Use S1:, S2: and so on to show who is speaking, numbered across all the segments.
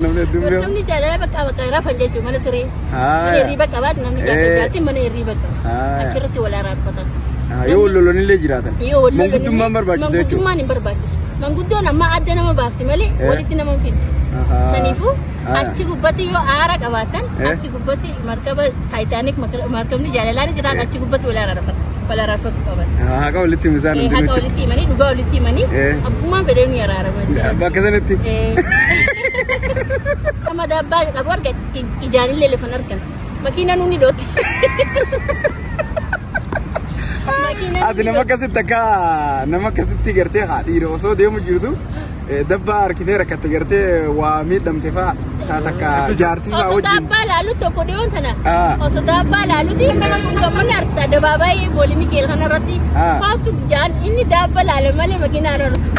S1: Namni jaalala bakka rafan jechuun mana siree. Mana hirriba qabaatu namni jaartii mana hirriba qaba. Achirratti wal araarfatan.
S2: Yoo lolloon illee jiraatan. Manguddommaan barbaachisa jechuudha.
S1: Manguddommaan hin barbaachisu. Manguddoon amma adda nama baafti malee walitti nama hin fiddu. Saniifuu achi gubbatti yoo aara qabaatan achi gubbatti markaba Titanic markabni jaalalaan jiraatu achi gubbatti wal araarfatu qaban.
S2: Haqa walitti misaan
S1: hundi haqa walitti himanii dhugaa walitti himanii abbummaan fedhee nu araarama jira.
S2: Bakka sanatti.
S1: Sama dabbaa qabu arga ijaanillee lafan argan makiina nuni dhooti.
S2: Ati nama akkasitti gartee dhiira osoo deemu jirtu dabbaa harkitee rakkatte gartee waa miidhamte fa'aa takka jaartii fa'aa wajjin.
S1: Osoo dabbaa laalu tokko dhiyoon sana osoo dabbaa laaluti gammanni harkisa dabaabayee boolii Mikeel kanarratti faatu jaan inni dabbaa laale malee makiina araratu.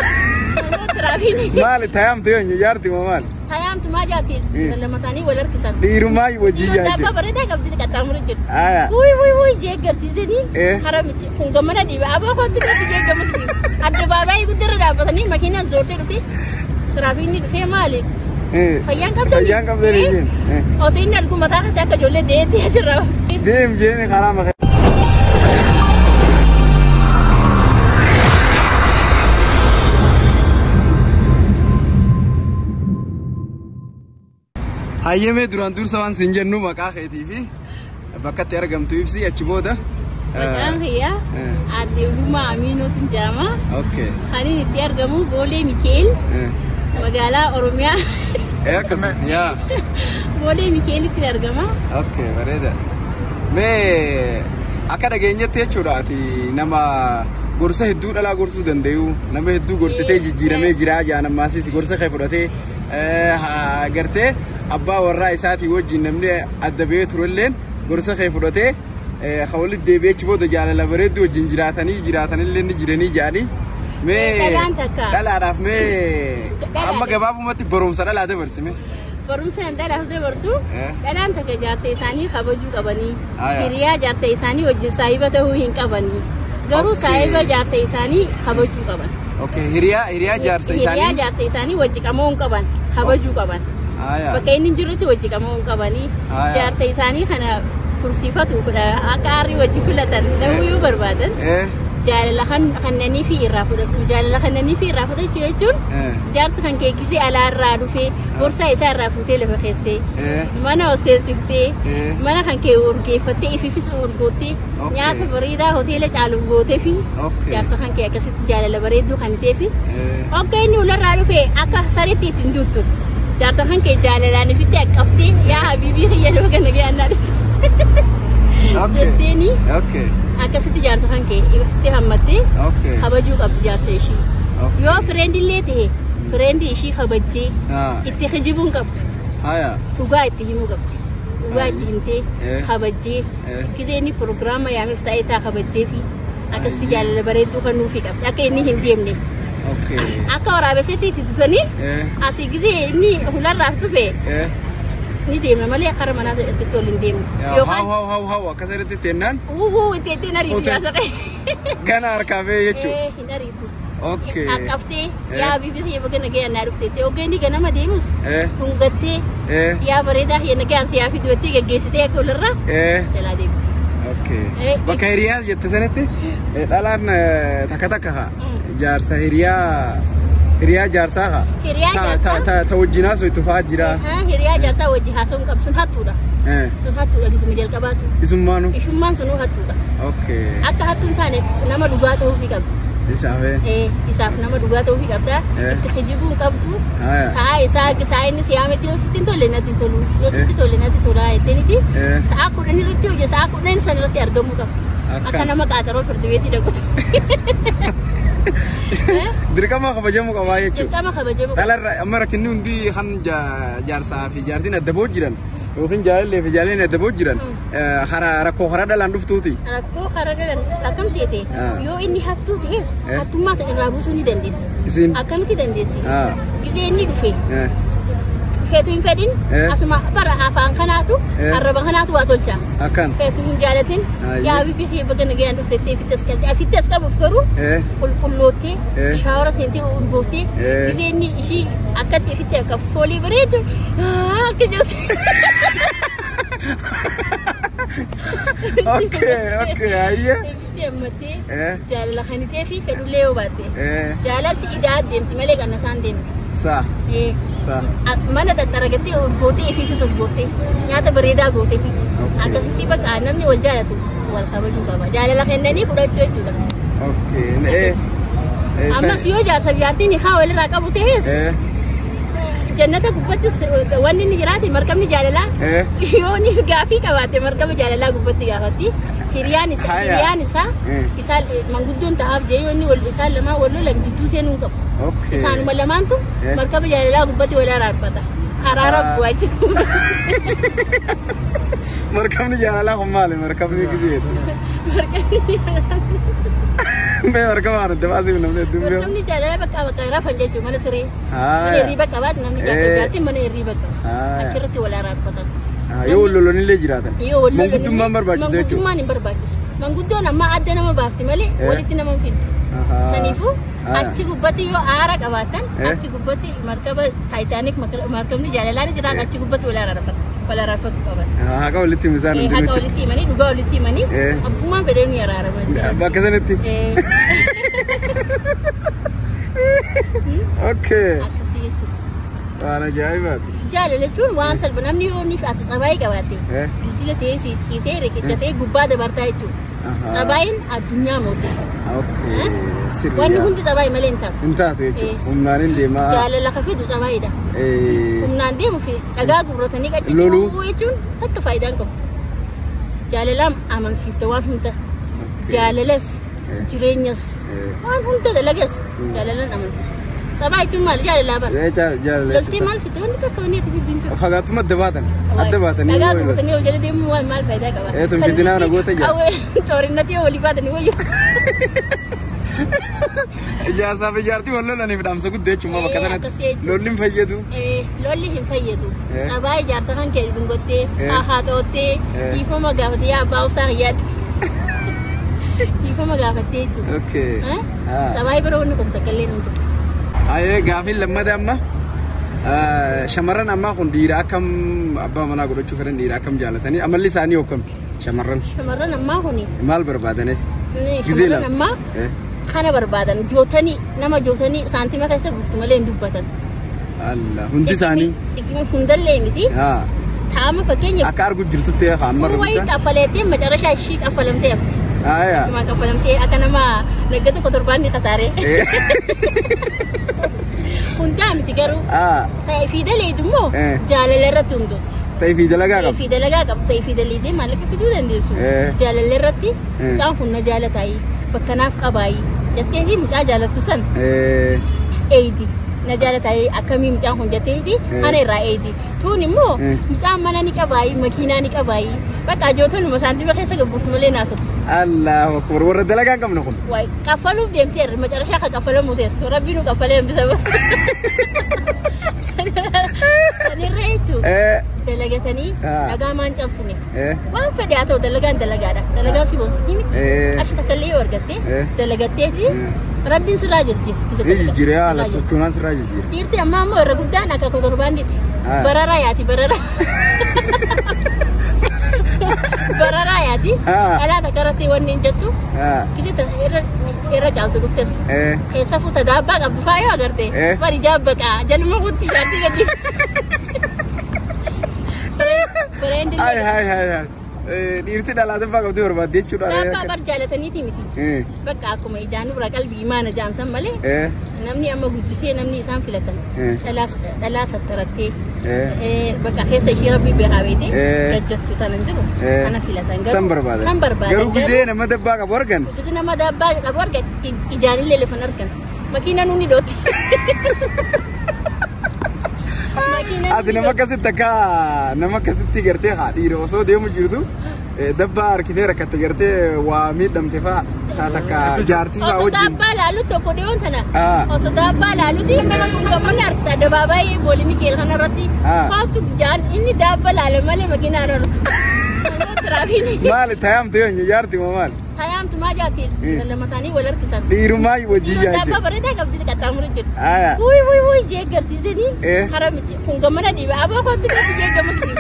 S2: Maali tayaamtu yoo jaartii moo maali?
S1: Tayaamtu maa jaartii lamataanii wal harkisan.
S2: Dhiirumaa wajjin jaartii.
S1: Dabbaa bareedaa qabdi qaxxaamuru jiru. Wuy jee agarsiisanii haramichi kun gammana dhiibee abaa kootti qabdi jee gammachiisu. Addabaabayii guddaa irra dhaabbatanii makiinaan zoortee dhufee tiraafiikni dhufee maali? Fayyaan qabdanii?
S2: Fayyaan qabdanii.
S1: Osoo inni argu mataa keessaa akka ijoollee deettee jirra.
S2: Deem jeeni karaa maqaa. Hayyamee duraan dursa waan siin jennu maqaa keetii fi bakka itti argamtu ibsi achi booda.
S1: Maqaan kiyya Aadde Ulumaa Aminoo sin jedhama. Kan inni itti argamu Boolee Mikeel magaalaa Oromiyaa.
S2: Akkasuma yaa.
S1: Boolee Mikeelitti argama.
S2: Bareeda. Mee akka dhageenyetti jechuudha ati nama gorsa hedduu dhalaa gorsuu danda'u nama hedduu gorsitee jijjiiramee jira jaanammaasiis gorsa kee fudhatee gartee. Abbaa warraa isaatii wajjin namni adda ba'ee turelleen gorsa kee fudhatee hawlitti deebi'ee achi booda jaalala bareedduu wajjin jiraatanillee ni jiranii jedhanii mee dhalaadhaaf mee amma gabaabumatti barumsa dhalaa dabarsime.
S1: Barumsa dhalaaf dabarsu dhalaan takka jaarsa isaanii kabajuu qabanii hiriyaa jaarsa isaanii wajjin saahiba ta'uu hin qabanii garuu saahiba jaarsa isaanii kabajuu qaban.
S2: Hiriyaa jaarsa isaanii
S1: wajji qamoo hin qaban kabajuu qaban. Bakka inni jirrutti wajji qamoo hin qabanii jaarsa isaanii kana tursiifatuufidha akka aarrii wajji filatan dhabuu yoo barbaadan jaalala kannanii fi irraa fudhatu jaalala kannanii fi irraa fudhachuu jechuun jaarsa kan kee gisee alaarraa dhufee gorsaa isaa irraa fuutee lafa keessee mana obseessiftee mana kan kee urgeeffattee ififis urgoottee nyaata bareedaa hoteela caalu gootee fi jaarsa kan kee akkasitti jaalala bareedduu kan ta'ee fi akka inni ularraa dhufee akka sariitti ittiin duuttu. Jaarsa kan kee jaalalaan ifitti akkaaftee yaa habiibii kiyya lafa kana ga'annaa dhufte. Jetteeni akkasitti jaarsa kan kee ifitti hammattee kabajuu qabdi jaarsa ishii. Yoo fireendillee ta'e fireendii ishii kabajjee itti hijibuun qabdu. Dhugaa itti himuu qabdi. Dhugaa itti himtee kabajjee gisee inni pirogiraama yaamiif sa'ee isaa kabajjee fi akkasitti jaalala bareedduu kan nuufii qabdi akka inni hin deemne. Akka waraabessetti itti tutanii asii gisee inni hularraaf dhufe ni deemna malee karaa manaa asitti ol hin deemne.
S2: Hau akkasirratti teennaan?
S1: Itti ittiin ariitu jaarsa ta'e.
S2: Gana harkaa ba'ee jechuudha.
S1: Hin ariitu. Akkaaftee yaa biifii kiyya baga nagayannaa dhufteetti ogeeyni ganama deemus dhungattee yaa bareedaa kiyya nagayaan siyaa fi duwwattee gaggeessitee akka ulirraa jalaa deemti.
S2: Bakka hiriyaa jette sanatti dhalaan takka jaarsa hiriyaa jaarsaa haa. Ta wajjinaa so itti fa'aa jira.
S1: Hiriyaa jaarsaa wajji haasa'uun qabu sun hattuudha. Sun hattuudha gisuma jalqabaatu.
S2: Isummaanu?
S1: Ishummaan sunuu hattuudha. Akka hattuun taane nama dhugaa ta'uufii qabdi. Isaaf nama dhugaa ta'uufii qabda. Itti hijibuun qabdu. Saa inni siyaametti yoo sitti hin tolle natti hin tolu. Yoo sitti tolle natti tolaa jetteenitti sa'a 10 irratti hojii sa'a 10 san irratti argamuu qabdu. Akka nama qaaxaroo firdi beetii dhaquuti.
S2: Dirqama kabajamuu qabaa jechuudha.
S1: Dirqama kabajamuu qabaa.
S2: Dhalarra amma rakkinni hundi kan jaarsaa fi jaartiin adda ba'uu jiran yookiin jaalallee fi jaalalleen adda ba'uu jiran rakkoo karaa dhalaan dhuftuuti.
S1: Rakkoo karaa dhalaan akkam seete yoo inni hattuu ta'es hattummaa isa irraa buusuu ni dandeessa. Akkamitti dandeessi? Gisee inni dhufe feetu hin fedhin asuma bara afaan kanaatu arraba kanaatu waa tolcha
S2: akkan
S1: feetu hin jaalatin yaa bibi bagana gaan dhuftettee fittes qabuuf garuu qulqulloottee shaawara seentee urgoottee isheenni ishii akkatti fittee akka foolii bareedu akka jirtu
S2: okay ayya
S1: deemtee jaalala kanitee fi fedhullee yoo baatte jaalalti idaa deemti malee kan isaan deemti
S2: sa
S1: mana tattaragatee urgootee fi urgootee nyaata bareedaa gootee fi akkasitti bakka namni wal jaalatu wal kabajuu qaba jaalala kennanii fudhachuu jechuudha.
S2: Okay
S1: ammas yoo jaarsa biyaartiin haa walirraa qabu ta'es jannata gubbattis wanni ni jiraate markabni jaalalaa yoo ni gaafii qabaate markaba jaalalaa gubbatti gaafatti hiriyaan isaa isaan manguddoon tahaaf jee yoo inni wal isaan lamaa wal lolan jidduu seenuu qabu. Isaanuma lamaantu markaba jaalalaa gubbatti wal araarfata araara bu'aa jiru.
S2: Markabni jaalalaa kun maali markabni gizeetu Be markaba ana dabasi namni dubbio
S1: markabni jaalalaa bakka rafan jechuun mana siree mana hirriba qabaat namni jaarsa mana hirriba qaba achirratti wal araarfatan.
S2: Yoo lolonni illee jiraatan manguddummaan barbaachisa jechuudha.
S1: Manguddummaan hin barbaachisu manguddoon amma adda nama baafti malee walitti nama hin fiddu. Saniifuu achi gubbatti yoo aara qabaatan achi gubbatti markaba Titanic markabni jaalalaa jiraan achi gubbatti wal araarfatu qaban.
S2: Haqa walitti misaan
S1: haqa walitti himanii dhugaa walitti himanii abbummaan fedhee nu araaraman.
S2: Bakka sanatti. Okay.
S1: Akkasii jechuudha.
S2: Waan ajaa'ibaati.
S1: Jaalala jechuun waan salphaa namni yoo ni fa'aate sabaayii qabaate bilbila ta'ee siisee riqichatee gubbaa dabartaa jechuudha. Sabaayiin addunyaa mooti. Wanni hundi sabaayii malee hin taatu.
S2: Hin taatu jechuudha. Humnaan hin deemaa.
S1: Jaalala kafidu sabaayiidha. Humnaan deemu fi dhagaa gurratanii qaccabuu jechuun takka faayidaan qabdu. Jaalalaan amansiifte waan hunda. Jaalalas jireenyas waan hunda dalagas jaalalaan amansiifte. Sabaa jechuun maal jaalalaa bara.
S2: Jaalala.
S1: Galtee maal fitte wanti takka wanni itti fiddiin jiru.
S2: Fagaatuma adda baatan.
S1: Dhagaa gurratanii yoo jala deemu maal faayidaa qaba.
S2: Tun fiddinaa na goota jira.
S1: Xoorinatti yoo walii baatanii wayyu.
S2: Ijaasaa fi jaartii wal lolaniif dhaamsa guddee jechuudha bakka sanatti. Lolli hin fayyadu.
S1: Lolli hin fayyadu. Sabaa ijaarsa kan kee dungottee haa ta'ottee dhiifama gaafatee abbaa usaa hiyyaatti. Dhiifama gaafattee jechuudha. Sabaa bira wanni kun takka illee hin jiru.
S2: Ayee gaafiin lammata amma shamarran ammaa kun dhiira akkam abbaa manaa godhachuu fedhan dhiira akkam jaalatanii amalli isaanii hokkam shamarran.
S1: Shamarran ammaa kuni
S2: maal barbaadane?
S1: Shamarran ammaa kana barbaadan jootanii nama jootanii saantima keessa buuftu malee hin dubbatan.
S2: Allah hundi isaanii.
S1: Hundallee miti. Taama fakkeenyaaf.
S2: Akka argu jirtutti hamma
S1: rubutan. Wayii kaffaleettee macarashaa ishii kaffalamtee hafti.
S2: Aya.
S1: Cuma kaffalamtee akka nama naggata kotorbaanni kasaaree. Hundaa miti garuu. Ta'ee fi daleedu immoo jaalala irratti hundooti.
S2: Ta'ee fi dalagaa qabu.
S1: Ta'ee fi dalagaa qabu. Ta'ee fi daleedee maallaqa fiduu dandeessu. Jaalala irratti mucaan kun na jaalataayii bakka naaf qabaayii jettee fi mucaa jaalattu san. Eedi na jaalataayii akkamii mucaan kun jetteeti kana irraa eedi. Tuun immoo mucaan mana ni qabaayii makiinaa ni qabaayii bakka ajootanuma saantima keessa gabbuuftu malee naasottu. Allahu
S2: akbar warra dalagaa qabna kun.
S1: Waay kaffaluuf deemteerri macarashaa ka kaffalamuu teessu rabbiin nu kaffalee hambisa bata. Sanirra jechuudha. Dalagatanii dhagaa maan cabsine. Waan fedhe haa ta'u dalagaan dalagaadha. Dalagaan si boonsitii miti. Achi takka illee yoo argattee dalagatteeti rabbiin sirraa jijjiira.
S2: Jijjiiree haala sochoonaan sirraa jijjiira.
S1: Dhiirti ammaa immoo irra guddaan akka kotorbaandiiti. Bararaa yaati bararaa. Bararaa yaati. Alaa takka irratti wanni hin jettu. Kisitti irra caaltu dhuftes. Keessa fuuta daabbaa qabdu faayoo agartee. Bari jaabbaqaa jaluma kutti jaarti gadi.
S2: Hai. Dhiirti dhalaatiin fa'aa qabdee barbaadde jechuudha.
S1: Daabbaa bar jaalataniiti miti. Bakka akkuma ijaan irraa qalbii imaana jaamsan malee namni amma guddisee namni isaan filatan dhalaa sattarattee bakka keessa ishee rabbii beekaa beetee gajjattu tanan jiru kana filatan
S2: san barbaadan. Garuu gizee nama dabbaa qabu argan.
S1: Gizee nama dabbaa qabu argan ijaanillee lafan argan makiina nuni dootti.
S2: Ati nama akkasitti akka nama akkasitti gartee haa dhiira osoo deemu jirtu دبا أركيديرا كتجرتي وميد دم تفا تاتك جارتي ما وجه
S1: دبا لالو تكوديون ثنا أو دبا لالو دي كمان أركس دبا باي بولي ميكيل خنا رتي فاتو جان إني دبا لالو مالي مكينا رر
S2: مال تيام تيون جارتي ما مال
S1: تيام تما جارتي لما تاني ولا ركسان
S2: ديرماي وجي جاي
S1: دبا بريدا كبدي كتامر جد وي جيجر سيزني حرام كونغمنا دي أبا فاتو جيجر مسلم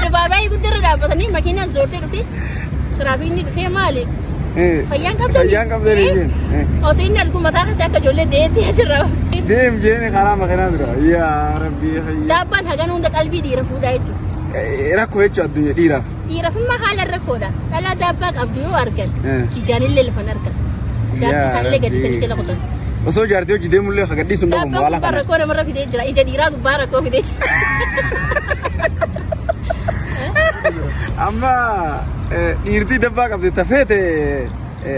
S1: دبا باي بدر دبا تاني مكينا زورتي رتي ترافيني في مالك فيان كابتن أو سين نركو متاخر ساكا جولة ديتي أجرا
S2: ديم جيني خرام مكينا درا يا ربي خير
S1: دابان هجان عندك قلبي ديرفو دايتو
S2: ركو هيك الدنيا ديرف
S1: ما حال الركودا لا دابك أبدو أركل يجاني اللي لفن أركل جارتي سالي قدي سني كلا قطن
S2: وسو جارتي وجدي مولي خدي سندو موالا
S1: دابك بركونا مرة في ديجرا إجا ديرا باركو في ديج
S2: أما ديرتي دباك أبدي تفيت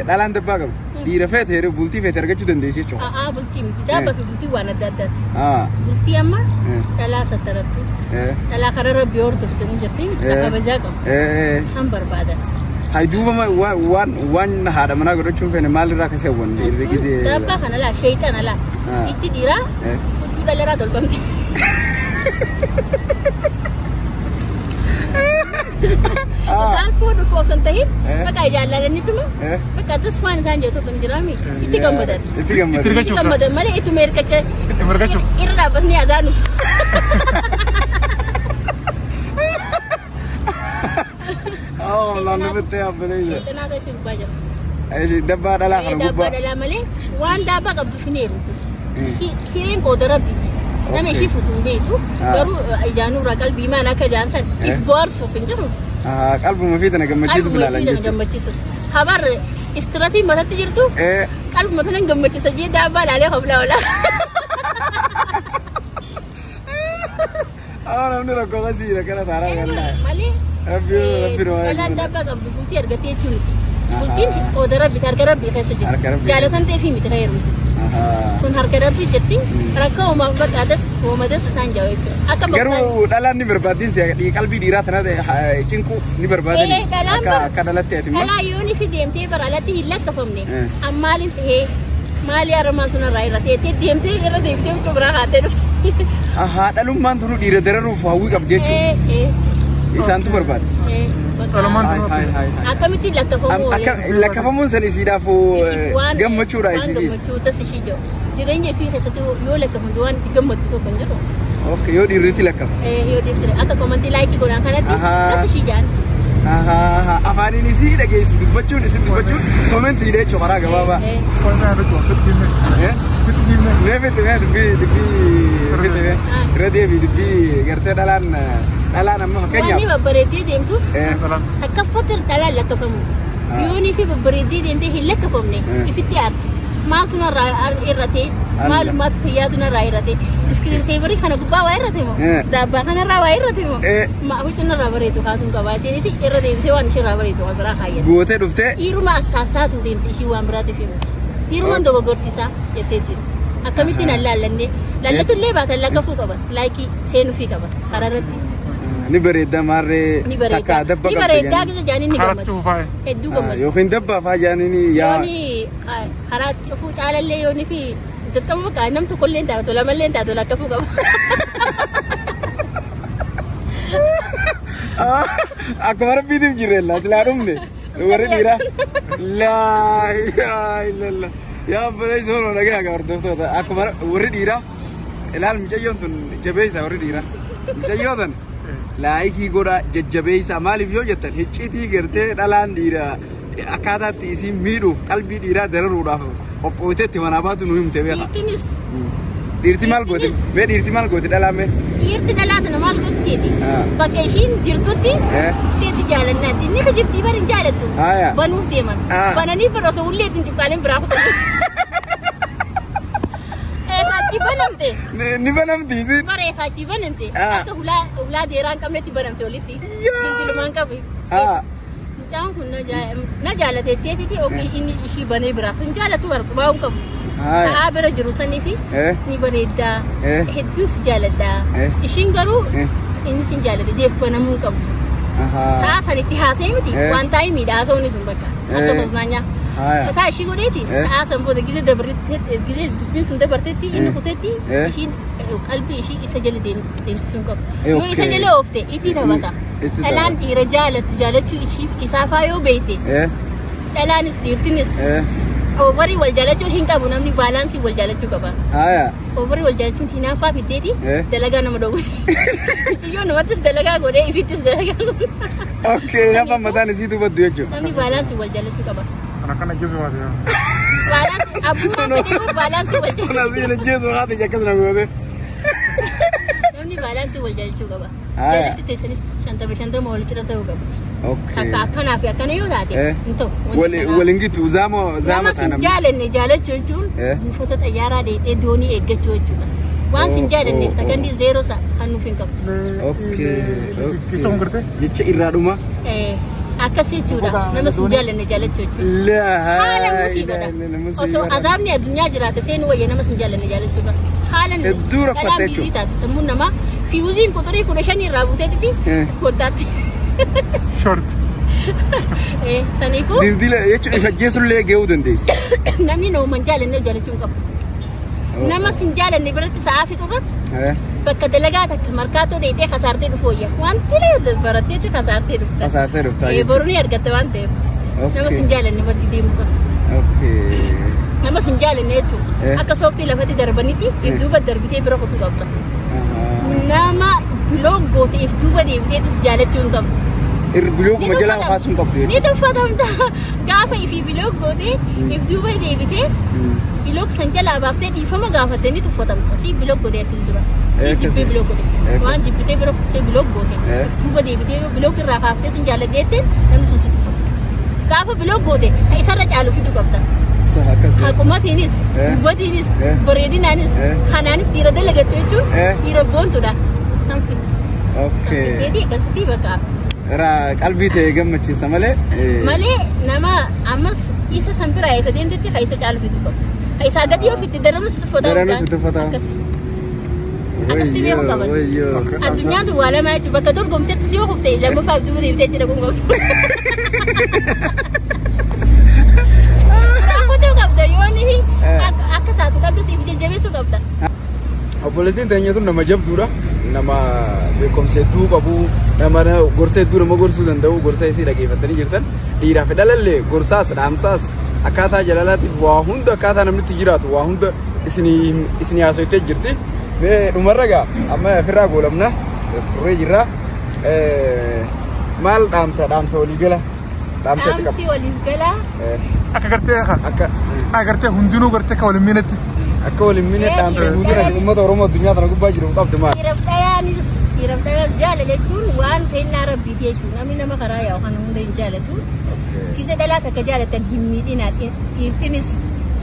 S2: دالان دباك دير فيت هيرو بولتي فيت رجع جودن ديسي شو
S1: بولتي متي دابا في بولتي وانا دادات بولتي أما دالا سترتو دالا خرر بيور دفتني جبتي دابا بجاكم سامبر بعدا هاي دوبا ما وان هذا منا قدرت شوف إن مال راك سوون ديركيزي دابا خنا لا شيطان لا إيش ديرا بتو دالا دول فهمتي transport fosan tahib pakai jalan itu mah pakai terus mana saja tu penjerami itu gambaran malah itu mereka irra pas ni azanu
S2: oh lalu betul apa ni
S1: itu nada cuba aja
S2: dabba adalah kalau
S1: dabba adalah malah wan dabba kabdu finir hirin kodara bit nama isi foto itu baru ijanu rakal bima nak jansan if bor sofinjaro
S2: قلبه مفيد أنا جمتيس بلا لنجت
S1: جمتيس خبر استرسي مرة تجرتو قلب مثلا جمتيس جي دابال عليه قبلا ولا
S2: أنا من ركوع غزيرة كنا ترى والله
S1: مالي
S2: ربي رواه
S1: كنا دابال قبل بقولتي أرجعتي تشوي بقولتي أودرا بيتاركرا بيخسج جالسان تفي متغير sun harga dapat jadi rakau mau buat adas sesanjau itu
S2: garu dalam ni berbadin sih di kalbi di rata nade cingku ni berbadin kadalat ya timah
S1: kalau yoni video MT beralat hilak kafam ni amalin teh mali araman sunar rai rati itu MT era DMT itu berapa terus
S2: dalam mantu nu di redera nu fawi kap dia isan tu berbad
S1: Akam itu
S2: lakafamu seni sida fu gam macura isi
S1: gam macura sih jo jadi ni fi satu yo lakafamuan tiga macura penjaro
S2: oke yo di reti lakaf
S1: yo di reti atau komentar like korang kan nanti nasi sijan
S2: afan ini sih lagi isi baju komen tidak cokara gak apa neve debi gerte dalan nama makanya
S1: ini berarti dia itu kafater dalan lah kafamu yoni fi berarti dia itu hilak kafamne iftiar ما تنا رأي معلومات فياتنا رأي screen saver خنا كوبا ويرتي مو دابا خنا راويرتي مو ما هو تنا راوريتو خاتم كوباتي نتي إرتي بتوان شيء راوريتو أبرا خير
S2: بوته دفته
S1: إيرو ما أساسات ودين تيجي وامراتي فيه إيرو من دوغو غرسيسا يتدي أكملتنا لا تولي باتلا كفو كبا لايكي سينو في كبا قررتي
S2: ni berita mare
S1: taka dabba ni berita gitu jani ni gambar hedu gambar
S2: yo fin dabba fa jani ni ya
S1: ni kharat shufu ala le yo ni fi tetamo ka nam to kullen ta to la mallen ta to la kafu gaba
S2: aku mar bidim jirella tlarum ne wore dira la ilaha illallah ya bare zoro lagi agar dokter aku mar wore dira elal mijayon tun jabeza wore dira mijayon laiki gora jajjabeisa malif yo jettan hicciti gerte dalan dira akata tisi midu qalbi dira dararuda oppotetti wanabatu nuhim tebe dirti mal gote me dirti mal gote dalame
S1: dirti dalata mal gote sidi bakashin jirtuti tesi jalan nati ni kajibti barin jalatu banu teman banani paroso ulle tinju kalen berapa Cibanamte.
S2: Ni banamte sih.
S1: Mare fa cibanamte. Atau hula derang kami ti banamte oliti. Jadi lumayan kapi. Jangan pun na jala tete oke ini isi bane berapa? Jala tu baru bau kamu. Sahabat jurusan ni fi. Ni bereda. Hedus jala da. Isin garu ini sin jala dia panamu kamu. Sa'a sanitti haasa'e miti waan taa'ee miidhaasa'uun sun bakka akka masnaanyaa. Fataa ishii godheeti sa'a san booda gizee dubbiin sun dabartetti inni kutetti ishiin qalbii ishii isa jala deemsisuun qabu. Yoo isa jala oofte itti taphata. Dhalaan dhiira jaalachuu ishiif isaafaa yoo beekte dhalaanis dhiirtinis overii wal jaalachuu hin qabu namni baalaansii wal jaalachuu qaba. Overii wal jaalachuun hinaaffaa fiddeeti dalagaa nama dhowwisi. Miciyyoon namattis dalagaa godhee ifittis dalagaa godhee.
S2: Okay, nafa mataan isii dubbaddu jechuudha.
S1: Namni baalaansii wal jaalachuu qaba.
S3: Kana jesu waati.
S1: Baalaansii abbummaa fedhee baalaansii wal jaalachuu.
S2: Kuna asii jesu waati akkasuma goote.
S1: Namni baalaansii wal jaalachuu qaba. Jaalatti teessanis 50 wal qixa ta'uu qabu. Akka akkanaa fi akkana yoo taate hin ta'u.
S2: Waliin gitu zaama
S1: nama sin jaalanne jaalachuu jechuun buufata xayyaaraa deemtee doonii eeggachuu jechuudha. Waan sin jaalanneef sakandii 0 kan nuuf hin qabdu.
S2: Okay.
S3: Jecha kun gartee?
S2: Jecha irraa dhuma.
S1: Akkasii jechuudha. Nama sin jaalanne jaalachuu jechuudha. Haala musiibadha. Osoo azaabni addunyaa jiraate seenuu wayya nama sin jaalanne jaalachuu qaba. Haala
S2: hedduu raffattee
S1: jechuudha. Sammuun namaa fiuziin quxurii 15 irraa buuteetti koddaatti.
S3: Short.
S1: Saniifuu.
S2: Dildila jechuun ifa jeesullee gahuu dandeessi.
S1: Namni nama jaalanne jaalachuu qabu. Nama sin jaalanne biratti sa'aa fixurratti bakka dalagaa takka markaatoo dheedhee kasaartee dhufu wayya. Wanti baratteetti kasaartee dhufta.
S2: Kasaartee dhufta.
S1: Boruu ni argatte waan ta'eef. Nama sin jaalanne bakki deemu qaba. Nama sin jaalanne jechuudha. Akka sooftii lafatti darbanitti if duuba darbitee bira kutuu qabda. Nama biloog goote if duuba deemteetis jaalachuu hin qabdu.
S2: Bilooguma jalaa kaasuun qabdu.
S1: Ni tuffatamta. Gaafa ifi biloog goote if duuba deebitee biloog san jalaa baaftee dhiifama gaafattee ni tuffatamta. Si biloog godhee arginu dura. Si jibbee biloog godhe. Waan jibbitee bira kuttee biloog goote. If duuba deebitee yoo biloog irraa kaaftee sin jaaladheette namni sun si tuffata. Gaafa biloog goote isarra caalu fidu qabda. Haqumatiinis, dubbatiinis, bareedinaanis, kanaanis dhiira dalagattu jechuun dhiira boontuudha. Sanfin. Sanfin akkasitti bakka.
S2: Qalbii ta'e gammachiisa malee.
S1: Malee nama ammas isa san biraa eefa deemtetti kan isa caalu fidu qabda. Kan isaa gadi ofitti daranuu si tuffatamu.
S2: Daranuu si tuffatamu.
S1: Akkasitti beekuu qaban. Addunyaan waa lama jechuudha. Bakka dorgomtetti si yoo kufte lammaffaa duuba deemtee jira kun qabdu. Akka taatu qabdu siif jajjabeessuu qabda.
S2: Obboleettiin teenyatu nama jabduudha. Nama beekumsa hedduu qabu. Nama gorsa hedduu nama gorsuu danda'u. Gorsa isii dhageeffatanii jirtan. Dhiiraa fi dhalallee gorsaas dhaamsaas akkaataa jaalalaatiif waa hunda akkaataa namni itti jiraatu waa hunda isinii haasoftee jirti. Mee dhumarra gaa amma ofirraa goolamna turree jirra. Maal dhaamsa waliigala?
S1: Dhaamsi waliigala.
S3: Akka gartee hundinuu gartee akka waliin miinetti.
S2: Akka waliin miinetti dhaamsa guutuudha uummata Oromoo addunyaa tana gubbaa jiru qabdi maal?
S1: Dhiiraaf dhayaan jaalala jechuun waan kennaa rabbiiti jechuudha. Namni nama karaa yaa'u kana hunda hin jaalatu. Kisa dhalaa takka jaalatan hin miidhina. Dhiirtinis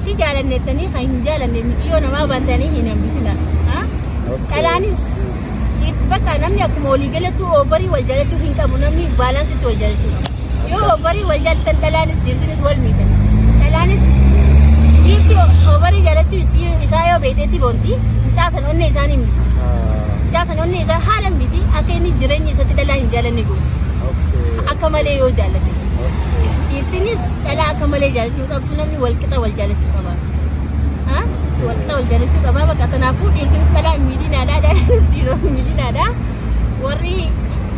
S1: si jaalannettanii kan hin jaalanne mitiyyoo namaa baantanii hin hambisina. Dhalaanis bakka namni akkuma waliigalatu overii wal jaalachuu hin qabu namni baalaansitti wal jaalachuu qaba. Yoo overii wal jaalatan dhalaanis dhiirtinis wal miidhan. Dhalaanis dhiirti overii jaalachuu isaa yoo beekteetti boonti caasan onnee isaanii miti. Caasan onnee isaa haala miti akka inni jireenya isatti dhalaa hin jaalanne gootu. Akka malee yoo jaallate. Dhiirtinis dhalaa akka malee jaalachuu qabdu namni wal qixa wal jaalachuu qaba. Wal qixa wal jaalachuu qaba bakka kanaafuu dhiirtinis dhalaa hin miidhinaadha dhalaanis dhiiroo hin miidhinaadha. Warri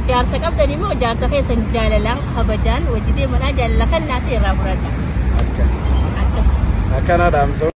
S1: jaarsa qabdan immoo jaarsa keessan jaalalaan kabajaan wajji deemanaa jaalala kan naate irraa muradha.
S2: Akkas. Akkana dhaamsa.